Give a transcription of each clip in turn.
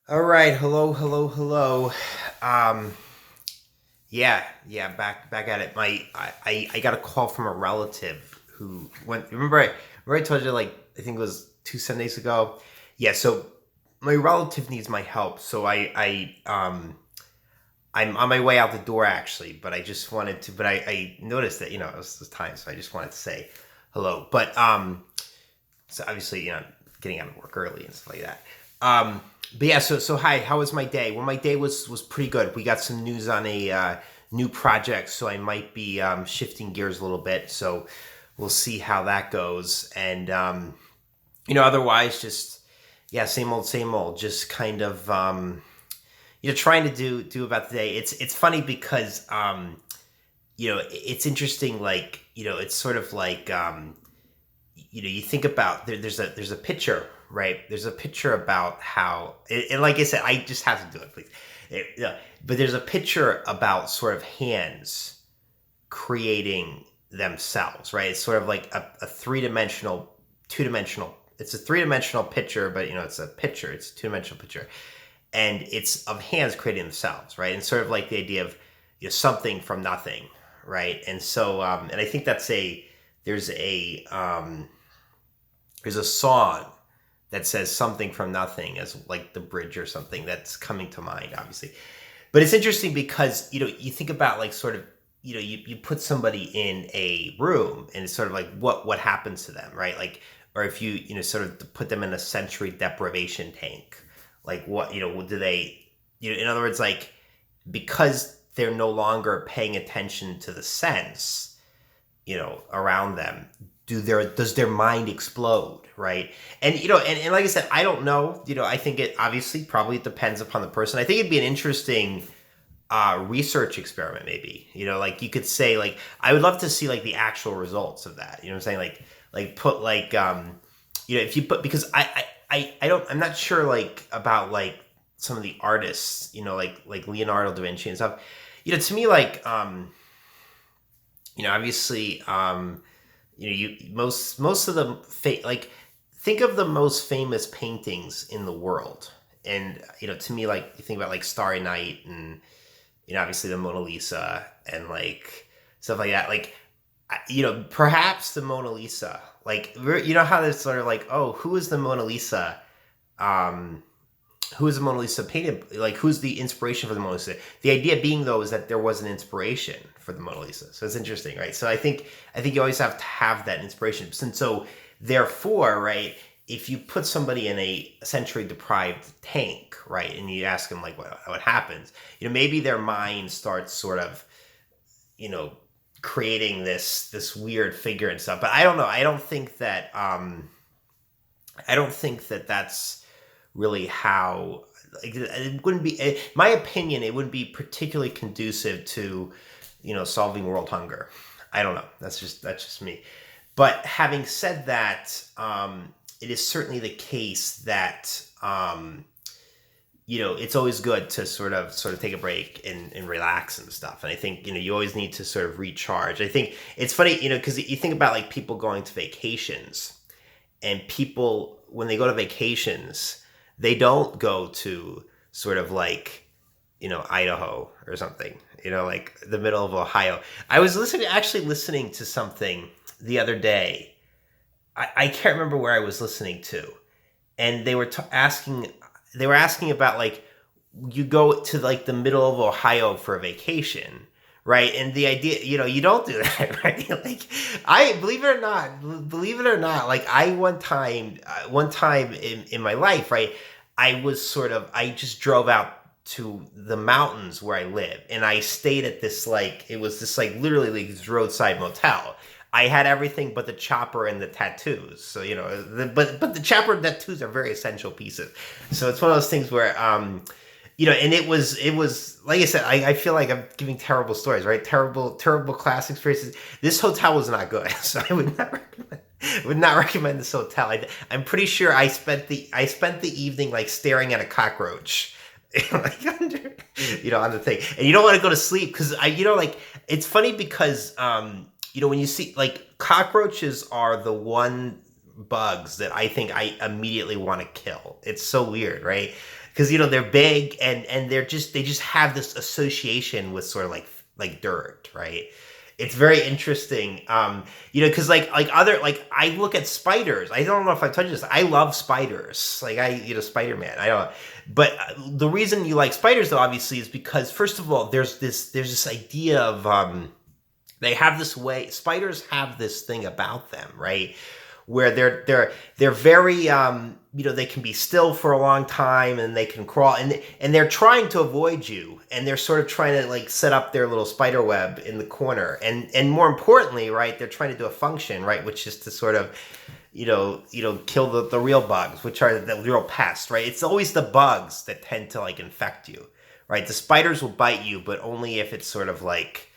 All right, hello, hello, hello. Um, back at it. I got a call from a relative who went. Remember I told you like I think it was 2 Sundays ago. Yeah, so my relative needs my help, so I'm on my way out the door actually, but I just wanted to. But I noticed that it was this time, so I just wanted to say hello. But so obviously getting out of work early and stuff like that. Um, but yeah, so hi, how was my day? Well, my day was pretty good. We got some news on a new project, so I might be shifting gears a little bit. So we'll see how that goes. And otherwise, just yeah, same old. Just kind of trying to do about the day. It's funny because it's interesting. Like it's sort of like you think about there's a picture, right? There's a picture about how and like I said, I just have to do it, please. But there's a picture about sort of hands creating themselves, right? It's sort of like a three-dimensional, two-dimensional. It's a three-dimensional picture, but it's a picture. It's a two-dimensional picture, and it's of hands creating themselves, right? And sort of like the idea of something from nothing, right? And so, and I think there's a there's a song that says something from nothing as like the bridge or something that's coming to mind, obviously. But it's interesting because you think about like sort of you put somebody in a room and it's sort of like what happens to them, right? Like, or if you sort of put them in a sensory deprivation tank, like what do they in other words, like, because they're no longer paying attention to the sense around them, does their mind explode, right? And and like I said, I don't know. I think it obviously probably depends upon the person. I think it'd be an interesting research experiment, maybe. Like you could say, like, I would love to see like the actual results of that. You know what I'm saying? Like put like if you put, because I don't, I'm not sure like about like some of the artists, like Leonardo da Vinci and stuff. To me, like obviously you most of the like, think of the most famous paintings in the world, and to me, like, you think about like Starry Night, and obviously the Mona Lisa, and like stuff like that, like perhaps the Mona Lisa, like, how there's sort of like, oh, who is the Mona Lisa, um who is the Mona Lisa painted, like, who's the inspiration for the Mona Lisa? The idea being, though, is that there was an inspiration for the Mona Lisa. So it's interesting, right? So I think you always have to have that inspiration. And so therefore, right, if you put somebody in a sensory deprived tank, right, and you ask them like what happens, maybe their mind starts sort of, you know, creating this weird figure and stuff. But I don't know. I don't think that that's really how, like, it wouldn't be, in my opinion, it wouldn't be particularly conducive to solving world hunger. I don't know, that's just me. But having said that, it is certainly the case that it's always good to sort of take a break and relax and stuff. And I think you always need to sort of recharge. I think it's funny, because you think about like people going to vacations, and people, when they go to vacations, they don't go to sort of like Idaho or something, like the middle of Ohio. I was actually listening to something the other day. I can't remember where I was listening to, and they were asking about, like, you go to like the middle of Ohio for a vacation, right? And the idea, you don't do that, right? Like, I believe it or not, like, I one time in my life, right? I just drove out to the mountains where I live, and I stayed at this, like, it was this, like, literally like this roadside motel. I had everything but the chopper and the tattoos. So but the chopper and tattoos are very essential pieces. So it's one of those things where and it was like I said, I feel like I'm giving terrible stories, right? Terrible class experiences. This hotel was not good, so I would not recommend this hotel. I'm pretty sure I spent the evening like staring at a cockroach. Like, on the thing, and you don't want to go to sleep because like, it's funny because when you see, like, cockroaches are the one bugs that I think I immediately want to kill. It's so weird, right? because they're big and they just have this association with sort of like dirt, right? It's very interesting, because like other like I look at spiders. I don't know if I told you this. I love spiders. Like Spider-Man. I don't. But the reason you like spiders, though, obviously, is because first of all, there's this idea of they have this way. Spiders have this thing about them, right? Where they're very they can be still for a long time and they can crawl and they're trying to avoid you and they're sort of trying to like set up their little spider web in the corner and more importantly, right, they're trying to do a function, right, which is to sort of kill the real bugs, which are the real pests, right? It's always the bugs that tend to like infect you, right? The spiders will bite you, but only if it's sort of like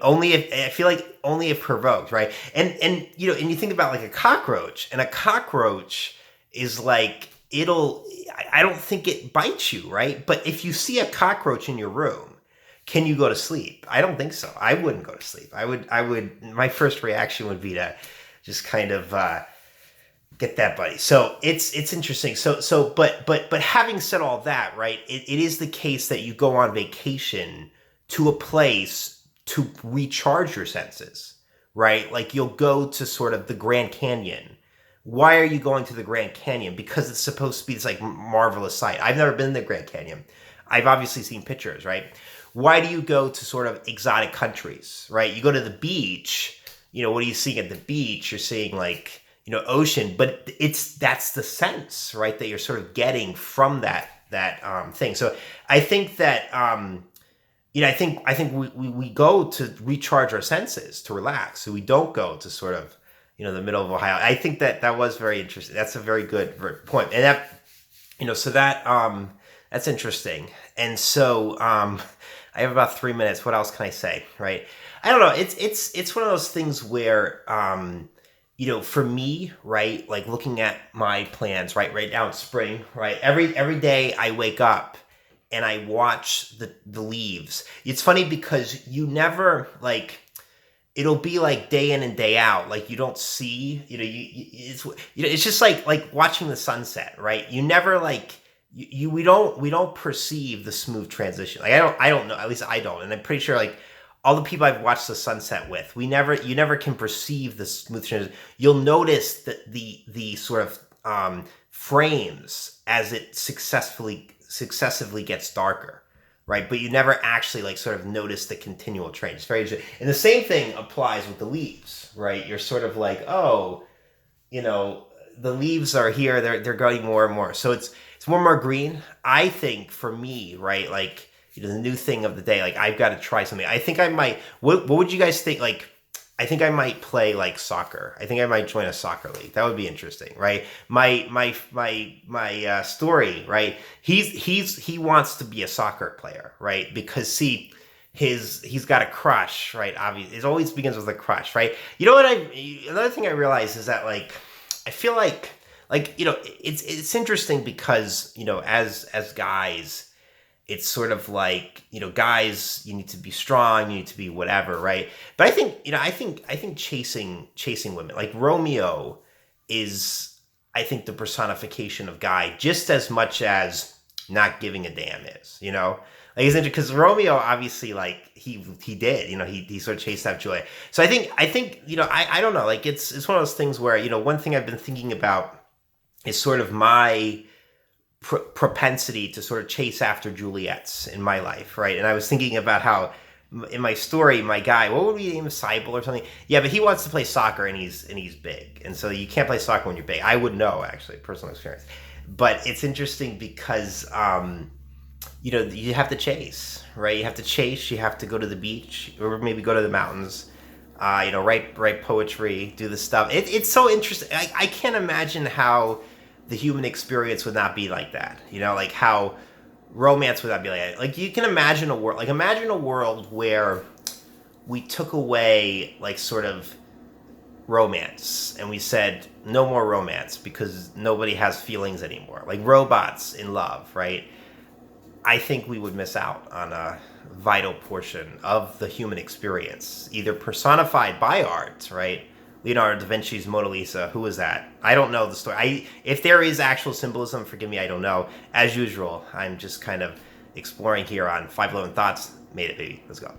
only if I feel like only if provoked, right? And you think about like a cockroach, and a cockroach is like I don't think it bites you, right? But if you see a cockroach in your room, can you go to sleep? I don't think so. I wouldn't go to sleep. I would. My first reaction would be to just kind of get that buddy. So it's interesting. But having said all that, right? It is the case that you go on vacation to a place to recharge your senses, right? Like you'll go to sort of the Grand Canyon. Why are you going to the Grand Canyon? Because it's supposed to be this like marvelous sight. I've never been to the Grand Canyon. I've obviously seen pictures, right? Why do you go to sort of exotic countries, right? You go to the beach, what are you seeing at the beach? You're seeing like, ocean, but that's the sense, right? That you're sort of getting from that thing. So I think that, I think we go to recharge our senses, to relax. So we don't go to sort of, the middle of Ohio. I think that was very interesting. That's a very good point. And that, so that's interesting. And so I have about 3 minutes. What else can I say? Right. I don't know. It's one of those things where, for me, right, like looking at my plans, right now it's spring, right? Every day I wake up and I watch the leaves. It's funny because you never like, it'll be like day in and day out. Like you don't see, it's just like watching the sunset, right? You never like, we don't perceive the smooth transition. Like I don't know, at least I don't. And I'm pretty sure like all the people I've watched the sunset with, you never can perceive the smooth transition. You'll notice that the sort of frames as it successively gets darker, right? But you never actually like sort of notice the continual change. It's very interesting. And the same thing applies with the leaves, right? You're sort of like, oh, the leaves are here. They're going more and more. So it's more and more green. I think for me, right, like the new thing of the day, like I've got to try something. I think I might. What would you guys think? Like, I think I might play like soccer. I think I might join a soccer league. That would be interesting, right? My story, right? He wants to be a soccer player, right? Because see, he's got a crush, right? Obviously, it always begins with a crush, right? Another thing I realize is that like I feel like it's interesting because as guys, it's sort of like, guys, you need to be strong, you need to be whatever, right? But I think chasing women, like Romeo is, I think, the personification of guy just as much as not giving a damn is, Like it's interesting because Romeo obviously like he did, he sort of chased after Juliet. So I think, I don't know, like it's one of those things where, one thing I've been thinking about is sort of my propensity to sort of chase after Juliets in my life, right? And I was thinking about how in my story, my guy, what would we name him, Seibel or something? Yeah, but he wants to play soccer and he's big, and so you can't play soccer when you're big. I would know, actually, personal experience. But it's interesting because you have to chase, right? You have to chase. You have to go to the beach or maybe go to the mountains. Write poetry, do this stuff. It's so interesting. I can't imagine how the human experience would not be like that. Like how romance would not be like that. Like you can imagine a world where we took away like sort of romance and we said no more romance because nobody has feelings anymore. Like robots in love, right? I think we would miss out on a vital portion of the human experience, either personified by art, right? Leonardo da Vinci's Mona Lisa. Who was that? I don't know the story. If there is actual symbolism, forgive me, I don't know. As usual, I'm just kind of exploring here on 511 Thoughts. Made it, baby. Let's go.